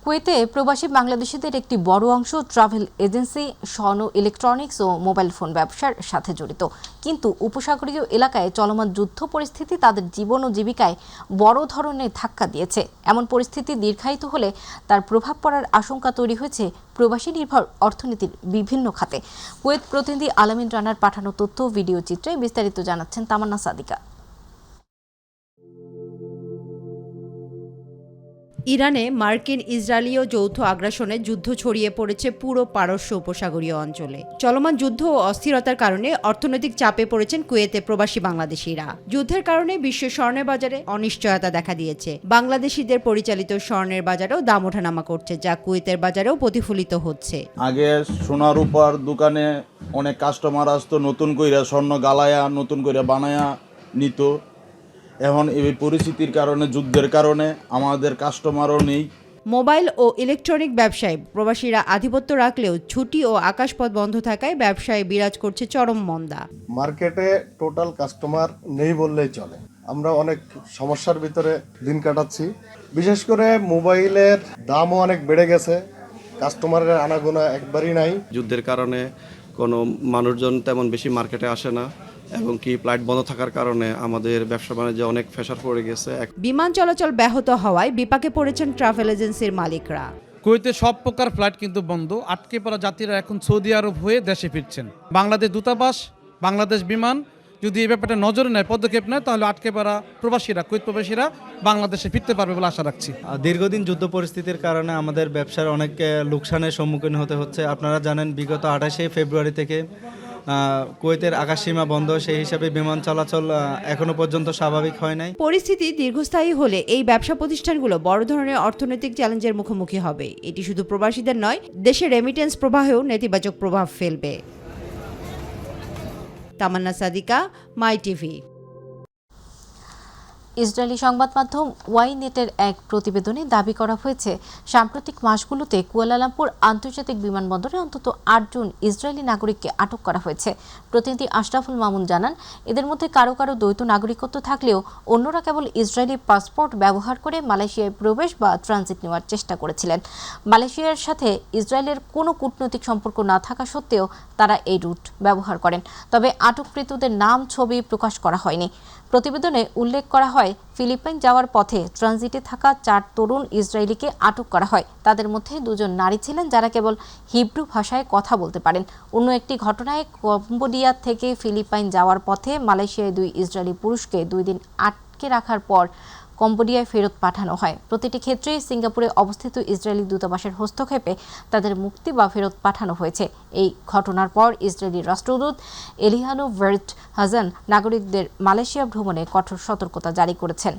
কুয়েতে প্রবাসী বাংলাদেশিদের একটি বড় অংশ ট্রাভেল এজেন্সি, স্বর্ণ, ইলেকট্রনিক্স ও মোবাইল ফোন ব্যবসার সাথে জড়িত। কিন্তু উপসাগরীয় এলাকায় চলমান যুদ্ধ পরিস্থিতি তাদের জীবন ও জীবিকায় বড় ধরনের ধাক্কা দিয়েছে। এমন পরিস্থিতি দীর্ঘায়িত হলে তার প্রভাব পড়ার আশঙ্কা তৈরি হয়েছে প্রবাসী নির্ভর অর্থনীতির বিভিন্ন খাতে। কুয়েত প্রতিনিধি আলামিন রানার পাঠানো তথ্য ভিডিও চিত্রে বিস্তারিত জানাচ্ছেন তামান্না সাদিকা। ইরানে মার্কিন ইসরায়েলীয় যৌথ আগ্রাসনে যুদ্ধ ছড়িয়ে পড়েছে পুরো পারস্য উপসাগরীয় অঞ্চলে। চলমান যুদ্ধ ও অস্থিরতার কারণে অর্থনৈতিক চাপে পড়েছেন কুয়েতে প্রবাসী বাংলাদেশিরা। যুদ্ধের কারণে বিশ্ব স্বর্ণের বাজারে অনিশ্চয়তা দেখা দিয়েছে। বাংলাদেশিদের পরিচালিত স্বর্ণের বাজারেও দাম ওঠানামা করছে, যা কুয়েতের বাজারেও প্রতিফলিত হচ্ছে। আগে সোনা রূপার দোকানে অনেক কাস্টমার আসতো, নতুন কইরা স্বর্ণ গালায়া নতুন কইরা বানায়া নিত। এখন এই পরিস্থিতির কারণে, যুদ্ধের কারণে আমাদের কাস্টমারও নেই। মোবাইল ও ইলেকট্রনিক ব্যবসায় প্রবাসীরা আধিপত্য রাখলেও ছুটি ও আকাশপথ বন্ধ থাকায় ব্যবসায় বিরাজ করছে চরম মন্দা। মার্কেটে টোটাল কাস্টমার নেই বললেই চলে। আমরা অনেক সমস্যার ভিতরে দিন কাটাচ্ছি। বিশেষ করে মোবাইলের দামও অনেক বেড়ে গেছে, কাস্টমারের আনাগোনা একবারই নাই। যুদ্ধের কারণে কোনো মানুষজন তেমন বেশি মার্কেটে আসে না এবং কি ফ্লাইট বন্ধ থাকার কারণে আমাদের ব্যবসা বাণিজ্যে অনেক প্রেসার পড়ে গেছে। বিমান চলাচল ব্যাহত হওয়ায় বিপাকে পড়েছেন ট্রাভেল এজেন্সির মালিকরা। কুয়েতে সব প্রকার ফ্লাইট কিন্তু বন্ধ। আটকে পড়া যাত্রীরা এখন সৌদি আরব হয়ে দেশে ফিরছেন। বাংলাদেশ দূতাবাস, বাংলাদেশ বিমান যদি এই ব্যাপারটা নজরে নেয়, পদক্ষেপ নেয়, তাহলে আটকে পড়া প্রবাসীরা, কুয়েত প্রবাসীরা বাংলাদেশে ফিরতে পারবে বলে আশা রাখছি। দীর্ঘদিন যুদ্ধ পরিস্থিতির কারণে আমাদের ব্যবসার অনেক লোকসানের সম্মুখীন হতে হচ্ছে। আপনারা জানেন, বিগত 28 ফেব্রুয়ারি থেকে কুয়েতের আকাশসীমা বন্ধ, সেই হিসাবে বিমান চলাচল এখনো পর্যন্ত স্বাভাবিক হয় নাই। পরিস্থিতি দীর্ঘস্থায়ী হলে এই ব্যবসা প্রতিষ্ঠানগুলো বড় ধরনের অর্থনৈতিক চ্যালেঞ্জের মুখোমুখি হবে। এটি শুধু প্রবাসীদের নয়, দেশের রেমিটেন্স প্রবাহেও নেতিবাচক প্রভাব ফেলবে। তামান্না সাদিকা, মাই টিভি। ইসরায়েলি সংবাদ মাধ্যম ওয়াইনেটের এক প্রতিবেদনে দাবি করা হয়েছে, সাম্প্রতিক মাসগুলোতে কুয়ালালামপুর আন্তর্জাতিক বিমানবন্দরে অন্তত 8 জন ইসরায়েলি নাগরিককে আটক করা হয়েছে। প্রতিনিধি আশরাফুল মামুন জানান, এদের মধ্যে কারো কারো দ্বৈত নাগরিকত্ব থাকলেও অন্যরা কেবল ইসরায়েলি পাসপোর্ট ব্যবহার করে মালয়েশিয়ায় প্রবেশ বা ট্রানজিট নেওয়ার চেষ্টা করেছিলেন। মালয়েশিয়ার সাথে ইসরায়েলের কোনো কূটনৈতিক সম্পর্ক না থাকা সত্ত্বেও তারা এই রুট ব্যবহার করেন। তবে আটককৃতদের নাম, ছবি প্রকাশ করা হয়নি। প্রতিবেদনে উল্লেখ করা হয়, ফিলিপাইন যাওয়ার পথে ট্রানজিটে থাকা 4 তরুণ ইসরায়েলিকে আটক করা হয়। তাদের মধ্যে 2 জন নারী ছিলেন, যারা কেবল হিব্রু ভাষায় কথা বলতে পারেন। অন্য একটি ঘটনায় কম্বোডিয়া থেকে ফিলিপাইন যাওয়ার পথে মালয়েশিয়ায় 2 ইসরায়েলি পুরুষকে 2 দিন আটকে রাখার পর কম্বোডিয়ায় ফেরত পাঠানো হয়। প্রতিটি ক্ষেত্রেই সিঙ্গাপুরে অবস্থিত ইসরায়েলি দূতাবাসের হস্তক্ষেপে তাদের মুক্তি বা ফেরত পাঠানো হয়েছে। এই ঘটনার পর ইসরায়েলি রাষ্ট্রদূত এলিয়ানো ভার্ট হাজান নাগরিকদের মালয়েশিয়া ভ্রমণে কঠোর সতর্কতা জারি করেছেন।